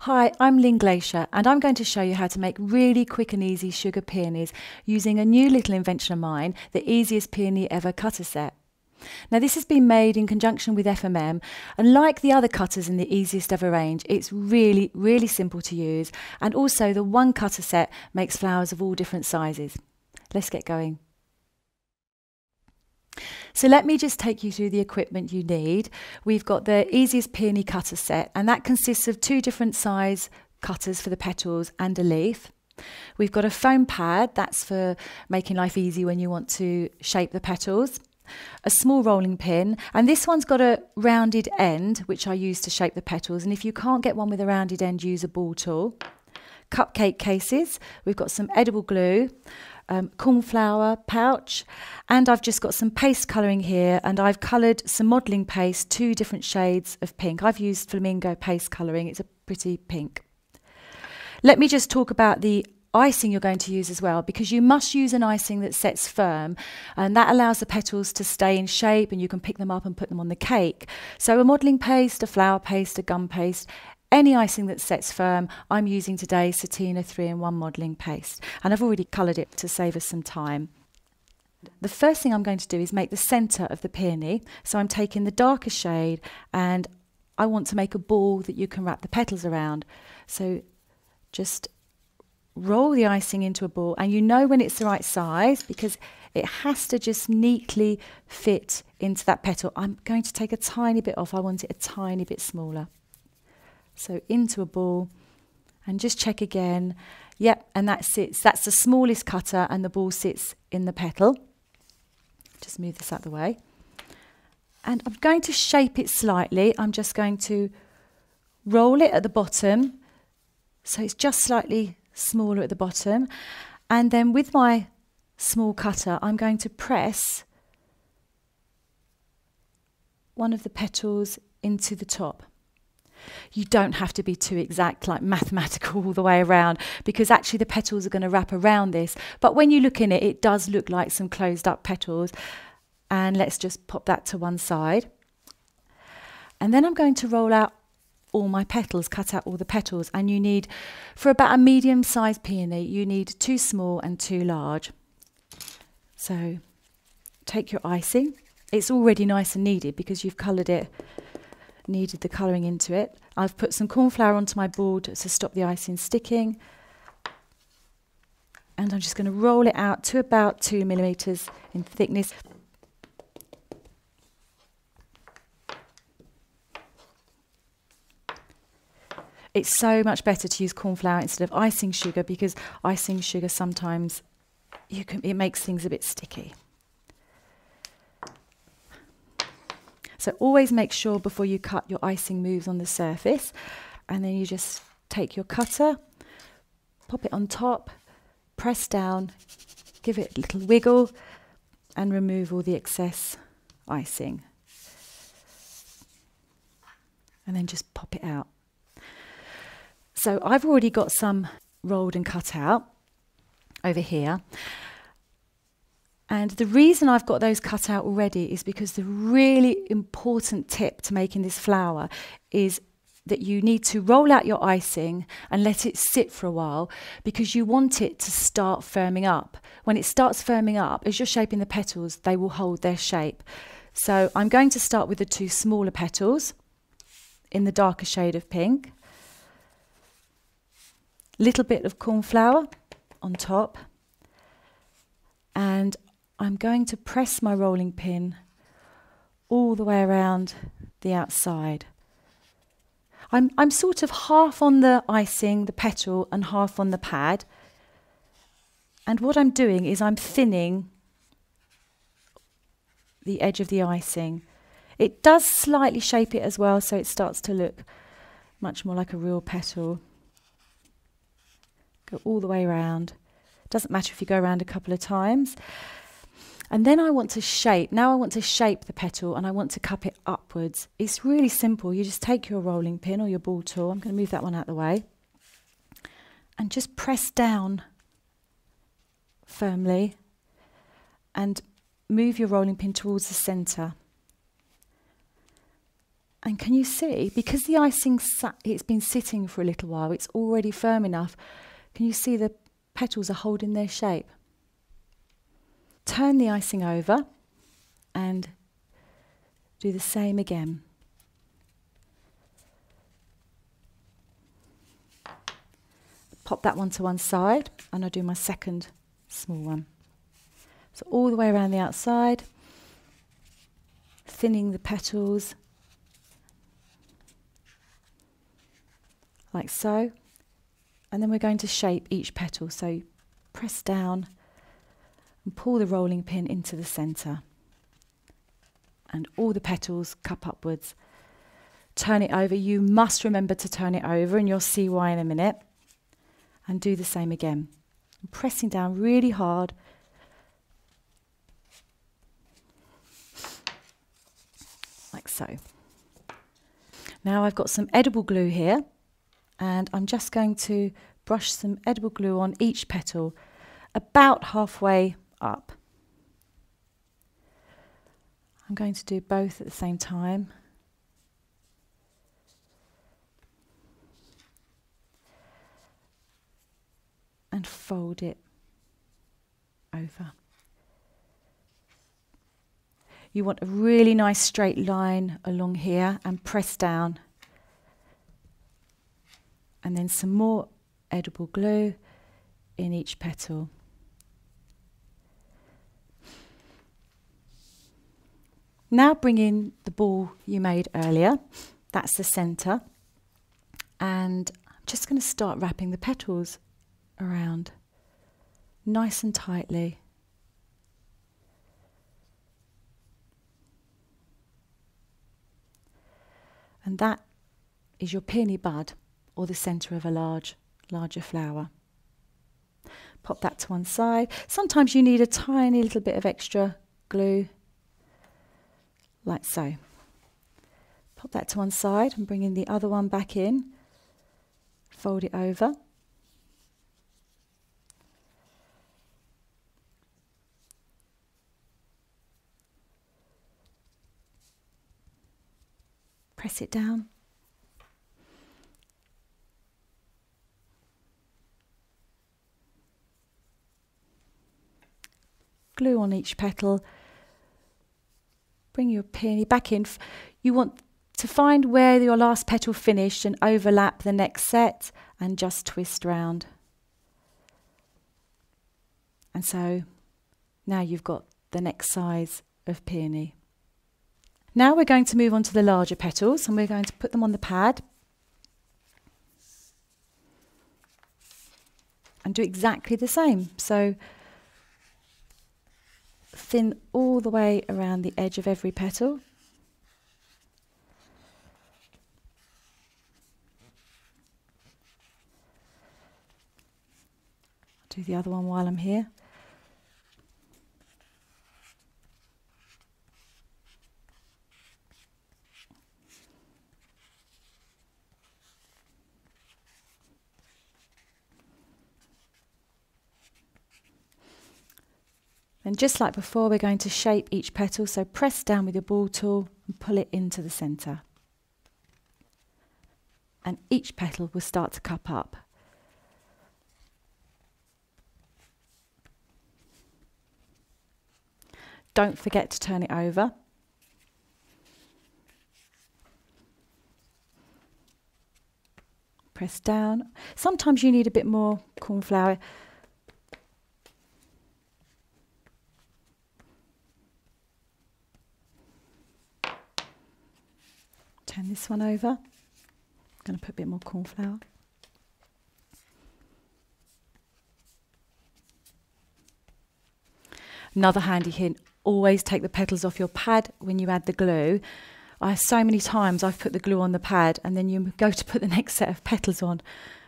Hi, I'm Lynn Glacier and I'm going to show you how to make really quick and easy sugar peonies using a new little invention of mine, the easiest peony ever cutter set. Now this has been made in conjunction with FMM, and like the other cutters in the easiest ever range, it's really simple to use, and also the one cutter set makes flowers of all different sizes. Let's get going. So let me just take you through the equipment you need. We've got the easiest peony cutter set, and that consists of 2 different size cutters for the petals and a leaf. We've got a foam pad, that's for making life easy when you want to shape the petals. A small rolling pin, and this one's got a rounded end which I use to shape the petals, and if you can't get one with a rounded end, use a ball tool. Cupcake cases, we've got some edible glue, cornflower pouch, and I've just got some paste colouring here, and I've coloured some modelling paste 2 different shades of pink. I've used flamingo paste colouring, it's a pretty pink. Let me just talk about the icing you're going to use as well, because you must use an icing that sets firm, and that allows the petals to stay in shape and you can pick them up and put them on the cake. So a modelling paste, a flour paste, a gum paste, any icing that sets firm. I'm using today Satina 3-in-1 modelling paste, and I've already coloured it to save us some time. The first thing I'm going to do is make the centre of the peony, so I'm taking the darker shade and I want to make a ball that you can wrap the petals around. So just roll the icing into a ball, and you know when it's the right size because it has to just neatly fit into that petal. I'm going to take a tiny bit off, I want it a tiny bit smaller. So into a ball, and just check again. Yep, and that sits, that's the smallest cutter, and the ball sits in the petal. Just move this out of the way. And I'm going to shape it slightly. I'm just going to roll it at the bottom, so it's just slightly smaller at the bottom. And then with my small cutter, I'm going to press one of the petals into the top. You don't have to be too exact, like mathematical all the way around, because actually the petals are going to wrap around this. But when you look in it, it does look like some closed up petals. And let's just pop that to one side. And then I'm going to roll out all my petals, cut out all the petals. And you need, for about a medium sized peony, you need 2 small and 2 large. So take your icing. It's already nice and kneaded because you've coloured it, kneaded the colouring into it. I've put some corn flour onto my board to stop the icing sticking, and I'm just going to roll it out to about 2 millimeters in thickness. It's so much better to use corn flour instead of icing sugar, because icing sugar sometimes it makes things a bit sticky. So always make sure before you cut your icing moves on the surface, and then you just take your cutter, pop it on top, press down, give it a little wiggle, and remove all the excess icing. And then just pop it out. So I've already got some rolled and cut out over here. And the reason I've got those cut out already is because the really important tip to making this flower is that you need to roll out your icing and let it sit for a while, because you want it to start firming up. When it starts firming up, as you're shaping the petals, they will hold their shape. So I'm going to start with the 2 smaller petals in the darker shade of pink. Little bit of corn flour on top, and I'm going to press my rolling pin all the way around the outside. I'm sort of half on the icing, the petal, and half on the pad. And what I'm doing is I'm thinning the edge of the icing. It does slightly shape it as well, so it starts to look much more like a real petal. Go all the way around. Doesn't matter if you go around a couple of times. And then I want to shape. Now I want to shape the petal, and I want to cup it upwards. It's really simple. You just take your rolling pin or your ball tool. I'm going to move that one out of the way. And just press down firmly and move your rolling pin towards the centre. And can you see, because the icing it's been sitting for a little while, it's already firm enough. Can you see the petals are holding their shape? Turn the icing over and do the same again. Pop that one to one side and I'll do my second small one. So all the way around the outside, thinning the petals like so. And then we're going to shape each petal. So press down and pull the rolling pin into the centre. And all the petals cup upwards. Turn it over. You must remember to turn it over and you'll see why in a minute. And do the same again. I'm pressing down really hard. Like so. Now I've got some edible glue here. And I'm just going to brush some edible glue on each petal about halfway up. I'm going to do both at the same time. And fold it over. You want a really nice straight line along here and press down. And then some more edible glue in each petal. Now bring in the ball you made earlier. That's the centre. And I'm just going to start wrapping the petals around nice and tightly. And that is your peony bud, or the centre of a larger flower. Pop that to one side. Sometimes you need a tiny little bit of extra glue, like so. Pop that to one side and bring in the other one back in. Fold it over. Press it down. Glue on each petal. Bring your peony back in. You want to find where your last petal finished and overlap the next set and just twist round. And so now you've got the next size of peony. Now we're going to move on to the larger petals and we're going to put them on the pad and do exactly the same. So thin all the way around the edge of every petal. I'll do the other one while I'm here. And just like before, we're going to shape each petal, so press down with your ball tool and pull it into the centre. And each petal will start to cup up. Don't forget to turn it over. Press down. Sometimes you need a bit more corn flour. Turn this one over. I'm going to put a bit more corn flour. Another handy hint, always take the petals off your pad when you add the glue. So many times I've put the glue on the pad and then you go to put the next set of petals on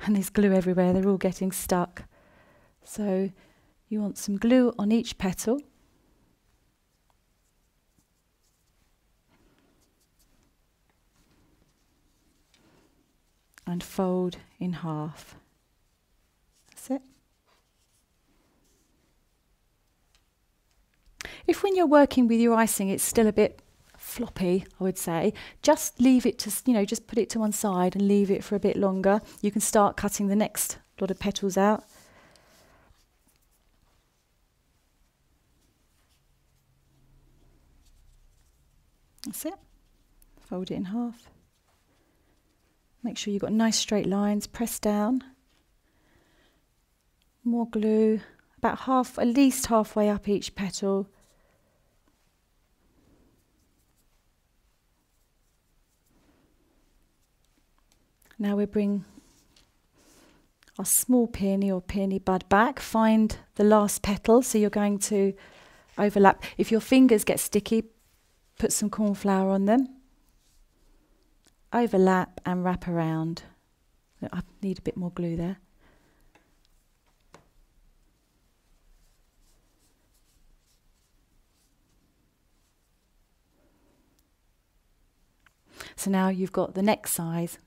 and there's glue everywhere, they're all getting stuck. So you want some glue on each petal. And fold in half. That's it. If when you're working with your icing it's still a bit floppy, I would say. Just leave it to, just put it to one side and leave it for a bit longer. You can start cutting the next lot of petals out. That's it. Fold it in half. Make sure you've got nice straight lines. Press down. More glue. About half, at least halfway up each petal. Now we bring our small peony or peony bud back. Find the last petal, so you're going to overlap. If your fingers get sticky, put some corn flour on them. Overlap and wrap around. I need a bit more glue there. So now you've got the next size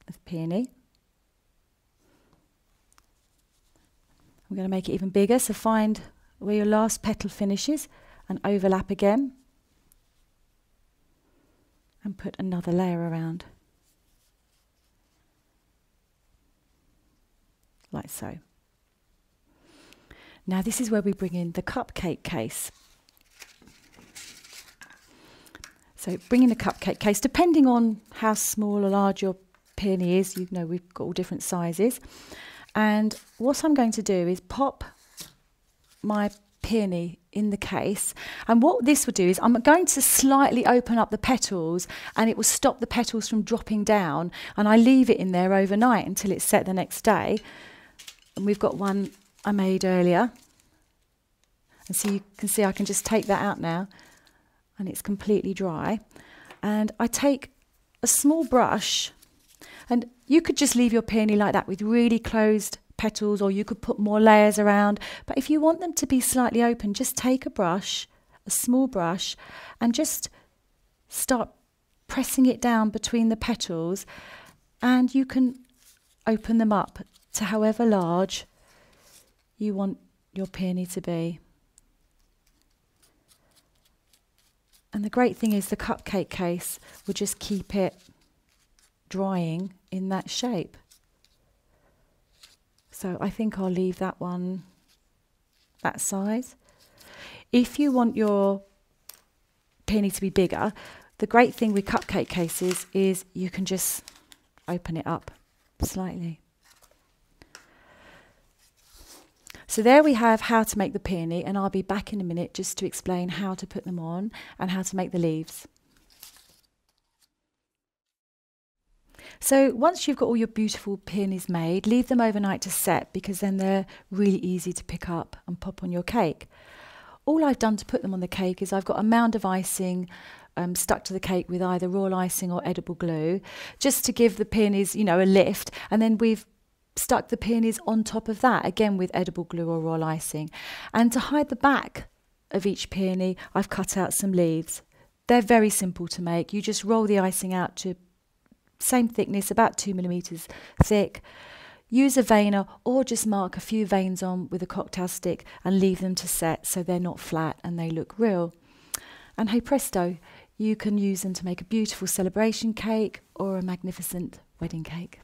of peony. I'm going to make it even bigger, so find where your last petal finishes and overlap again. And put another layer around. Like so. Now this is where we bring in the cupcake case. So bring in the cupcake case, depending on how small or large your peony is. You know, we've got all different sizes. And what I'm going to do is pop my peony in the case, and what this will do is I'm going to slightly open up the petals, and it will stop the petals from dropping down, and I leave it in there overnight until it's set the next day. And we've got one I made earlier, and so you can see I can just take that out now and it's completely dry. And I take a small brush, and you could just leave your peony like that with really closed petals, or you could put more layers around. But if you want them to be slightly open, just take a brush, a small brush, and just start pressing it down between the petals, and you can open them up to however large you want your peony to be. And the great thing is the cupcake case will just keep it drying in that shape. So I think I'll leave that one that size. If you want your peony to be bigger, the great thing with cupcake cases is you can just open it up slightly. So there we have how to make the peony, and I'll be back in a minute just to explain how to put them on and how to make the leaves. So once you've got all your beautiful peonies made, leave them overnight to set, because then they're really easy to pick up and pop on your cake. All I've done to put them on the cake is I've got a mound of icing stuck to the cake with either raw icing or edible glue, just to give the peonies, a lift, and then we've stuck the peonies on top of that, again with edible glue or raw icing. And to hide the back of each peony, I've cut out some leaves. They're very simple to make. You just roll the icing out to same thickness, about 2 millimeters thick. Use a veiner, or just mark a few veins on with a cocktail stick and leave them to set so they're not flat and they look real. And hey presto, you can use them to make a beautiful celebration cake or a magnificent wedding cake.